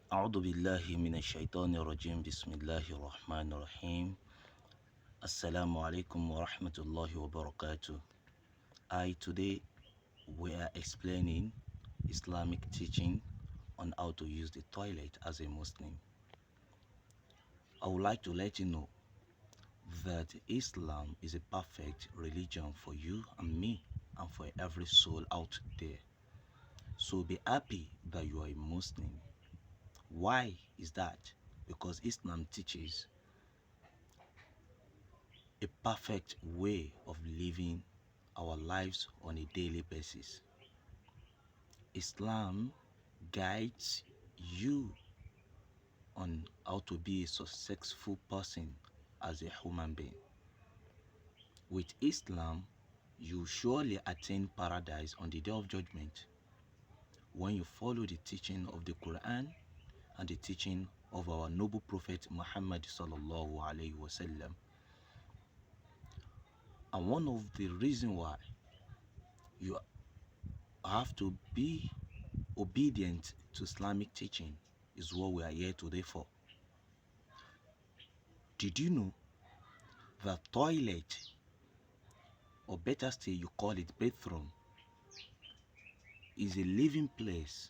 أعوذ بالله من الشيطان الرجيم بسم الله الرحمن الرحيم Assalamu alaikum wa rahmatullahi wa barakatuh. Today we are explaining Islamic teaching on how to use the toilet as a Muslim. I would like to let you know that Islam is a perfect religion for you and me and for every soul out there. So be happy that you are a Muslim. Why is that? Because Islam teaches a perfect way of living our lives on a daily basis. Islam guides you on how to be a successful person as a human being. With Islam, you surely attain paradise on the day of judgment when you follow the teaching of the Quran and the teaching of our noble prophet Muhammad sallallahu alaihi wasallam. And one of the reasons why you have to be obedient to Islamic teaching is what we are here today for. Did you know that toilet, or better still you call it bathroom, is a living place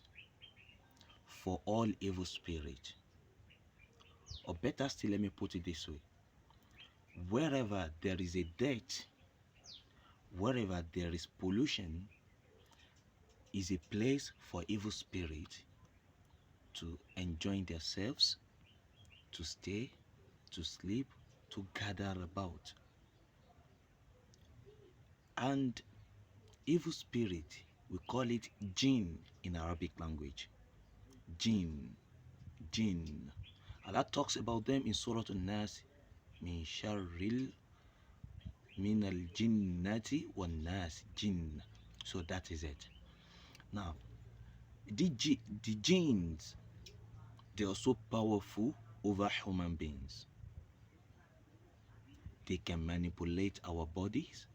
for all evil spirits? Or better still, let me put it this way: wherever there is a dirt, wherever there is pollution, is a place for evil spirits to enjoy themselves, to stay, to sleep, to gather about. And evil spirit, we call it jinn in Arabic language. Jinn, jinn. Allah talks about them in Surah An-Nas, min sharril min al-jinnati wan-nas, jinn. So that is it. Now, the jinns, they are so powerful over human beings. They can manipulate our bodies.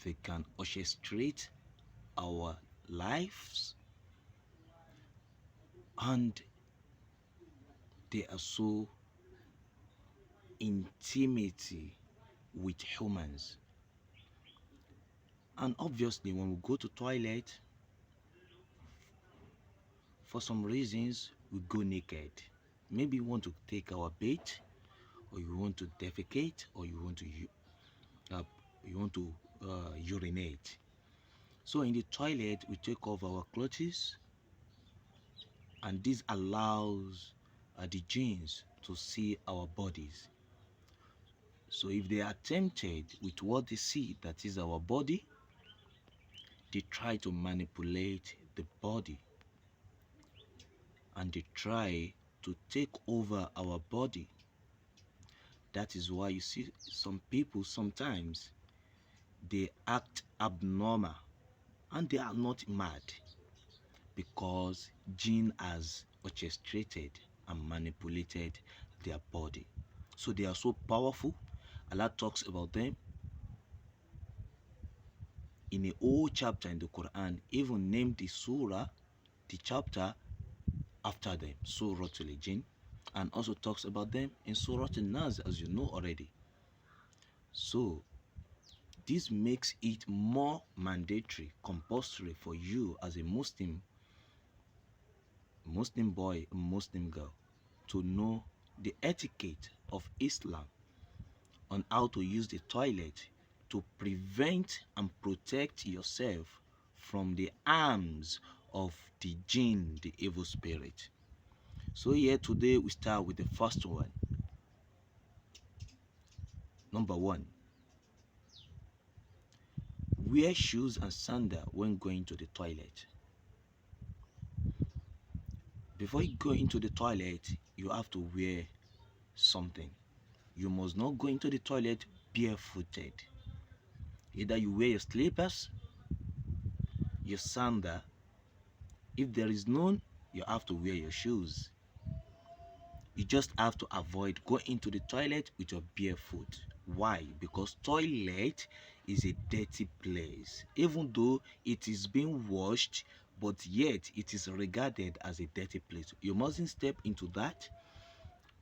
They can orchestrate our lives. And they are so intimate with humans. And obviously, when we go to toilet, for some reasons, we go naked. Maybe you want to take our bath, or you want to defecate, or you want to urinate. So in the toilet, we take off our clothes, and this allows the jinns to see our bodies. So if they are tempted with what they see, that is our body, they try to manipulate the body, and they try to take over our body. That is why you see some people sometimes they act abnormal, and they are not mad, because jinn has orchestrated and manipulated their body. So they are so powerful. Allah talks about them in a whole chapter in the Quran, even named the surah, the chapter after them, Surah al-Jinn, and also talks about them in Surah An-Nas, as you know already. So this makes it more mandatory, compulsory for you as a Muslim boy, Muslim girl, to know the etiquette of Islam on how to use the toilet to prevent and protect yourself from the arms of the jinn, the evil spirit. So here today we start with the first one. Number one, wear shoes and sandal when going to the toilet. Before you go into the toilet, you have to wear something. You must not go into the toilet barefooted. Either you wear your slippers, your sandal. If there is none, you have to wear your shoes. You just have to avoid going into the toilet with your bare foot. Why? Because toilet is a dirty place. Even though it is being washed but yet it is regarded as a dirty place. You mustn't step into that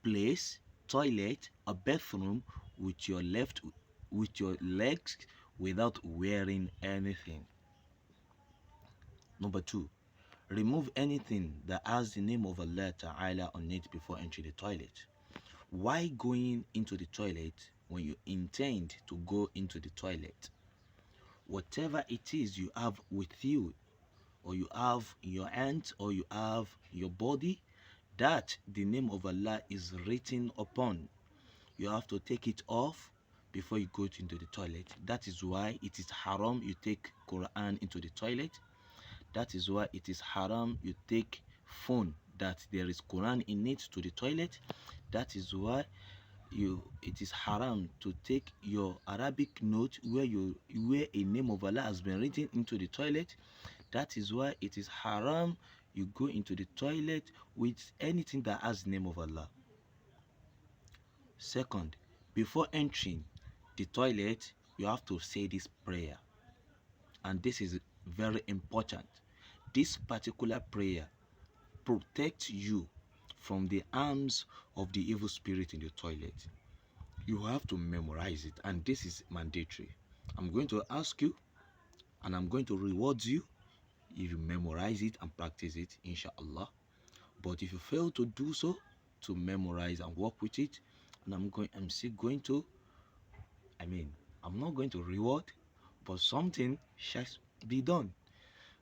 place, toilet, or bathroom with your legs without wearing anything. Number two, remove anything that has the name of Allah Ta'ala on it before entering the toilet. Why going into the toilet when you intend to go into the toilet? Whatever it is you have with you, or you have in your hands, or you have in your body, that the name of Allah is written upon, you have to take it off before you go into the toilet. That is why it is haram you take Quran into the toilet. That is why it is haram you take phone that there is Quran in it to the toilet. That is why it is haram to take your Arabic note where a name of Allah has been written into the toilet. That is why it is haram you go into the toilet with anything that has the name of Allah. Second, before entering the toilet, you have to say this prayer, and this is very important. This particular prayer protects you from the arms of the evil spirit in the toilet. You have to memorize it, and this is mandatory. I'm going to ask you, and I'm going to reward you if you memorize it and practice it, inshallah. But if you fail to do so, to memorize and work with it, and I'm still going to, I'm not going to reward, but something shall be done.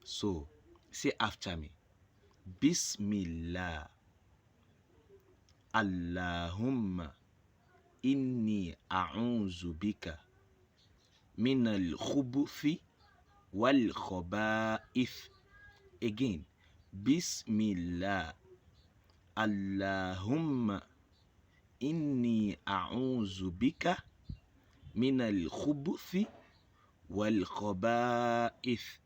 So say after me, Bismillah, Allahumma inni a'udhu bika min al-khubuthi wal khaba'ith. Again, Bismillah, Allahumma inni a'udhu bika min al-khubuthi wal khaba'ith.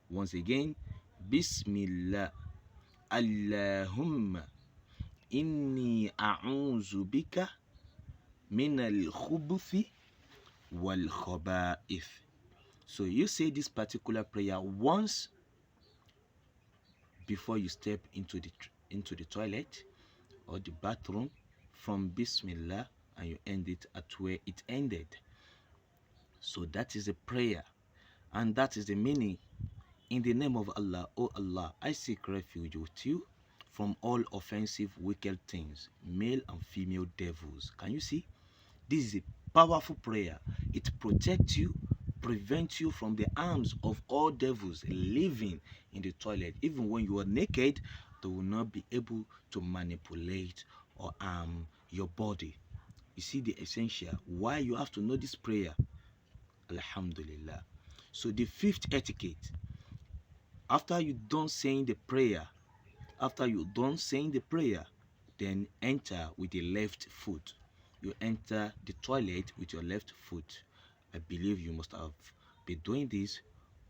Once again, Bismillah, Allahumma inni a'udhu bika min al-khubuthi wal khaba'ith. So you say this particular prayer once before you step into the toilet or the bathroom from Bismillah, and you end it at where it ended. So that is a prayer, and that is the meaning. In the name of Allah, O Allah, I seek refuge with you from all offensive, wicked things, male and female devils. Can you see? This is a powerful prayer. It protects you, prevents you from the arms of all devils living in the toilet. Even when you are naked, they will not be able to manipulate or harm your body. You see the essential why you have to know this prayer. Alhamdulillah. So the fifth etiquette, after you done saying the prayer, then enter with the left foot. You enter the toilet with your left foot. I believe you must have been doing this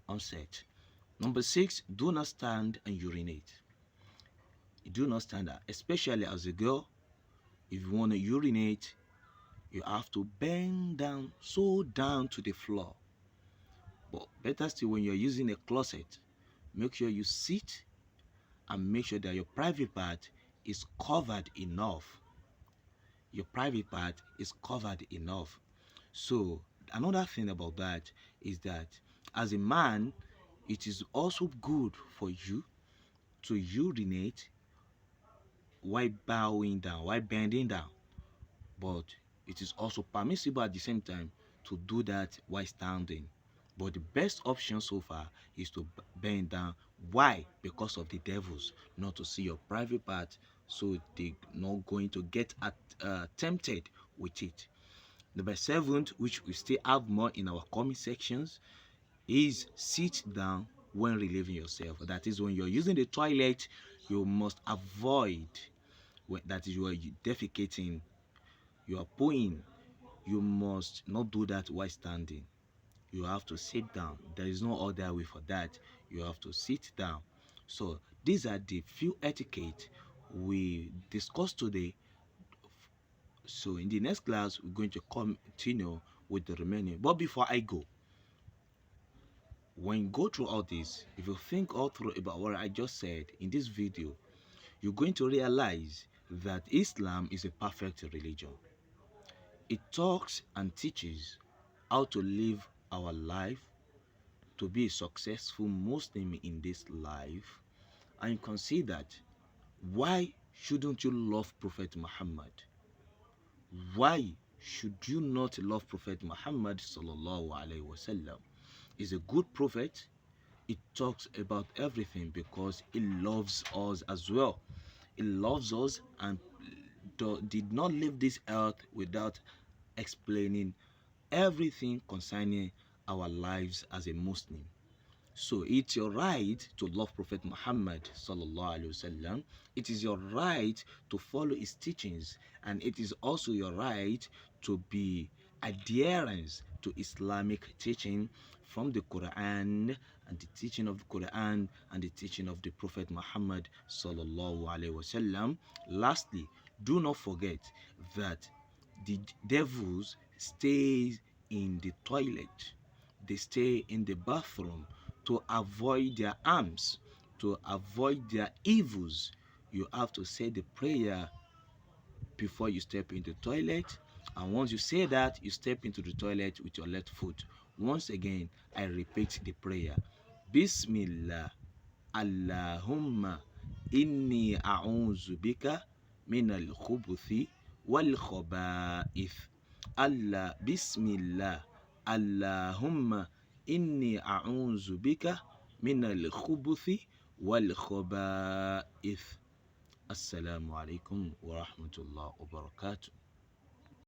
on set. Number 6, do not stand and urinate. You do not stand, especially as a girl. If you want to urinate, you have to bend down, so down to the floor. But better still, when you're using a closet, make sure you sit and make sure that your private part is covered enough. So another thing about that is that as a man, it is also good for you to urinate while bending down, but it is also permissible at the same time to do that while standing. But the best option so far is to bend down. Why? Because of the devils, not to see your private part, so they're not going to get tempted with it. Number 7, which we still have more in our comment sections, is sit down when relieving yourself. That is, when you're using the toilet, you must avoid, that is, you are defecating, you are pooing, you must not do that while standing. You have to sit down. There is no other way for that. You have to sit down. So these are the few etiquette we discussed today. So in the next class, we're going to continue with the remaining. But before I go, When you go through all this, if you think all through about what I just said in this video, you're going to realize that Islam is a perfect religion. It talks and teaches how to live our life to be a successful Muslim in this life. And you can see that why shouldn't you love Prophet Muhammad? Why should you not love Prophet Muhammad sallallahu alaihi wasallam? He's a good prophet. It talks about everything because he loves us as well. He loves us and did not leave this earth without explaining everything concerning our lives as a Muslim. So it's your right to love Prophet Muhammad sallallahu alaihi wasallam. It is your right to follow his teachings, and it is also your right to be adherence to Islamic teaching from the Quran and the teaching of the Quran and the teaching of the Prophet Muhammad sallallahu alaihi wasallam. Lastly, do not forget that the devils stay in the toilet. They stay in the bathroom to avoid their harms, to avoid their evils. You have to say the prayer before you step into the toilet. And once you say that, you step into the toilet with your left foot. Once again, I repeat the prayer. Bismillah, Allahumma inni a'udhu bika min al-khubuthi wal khaba'ith. Allah, Bismillah, Allahumma inni a'udhu bika min al-khubuthi wal khaba'ith. Assalamu alaikum wa rahmatullahi wa barakatuh.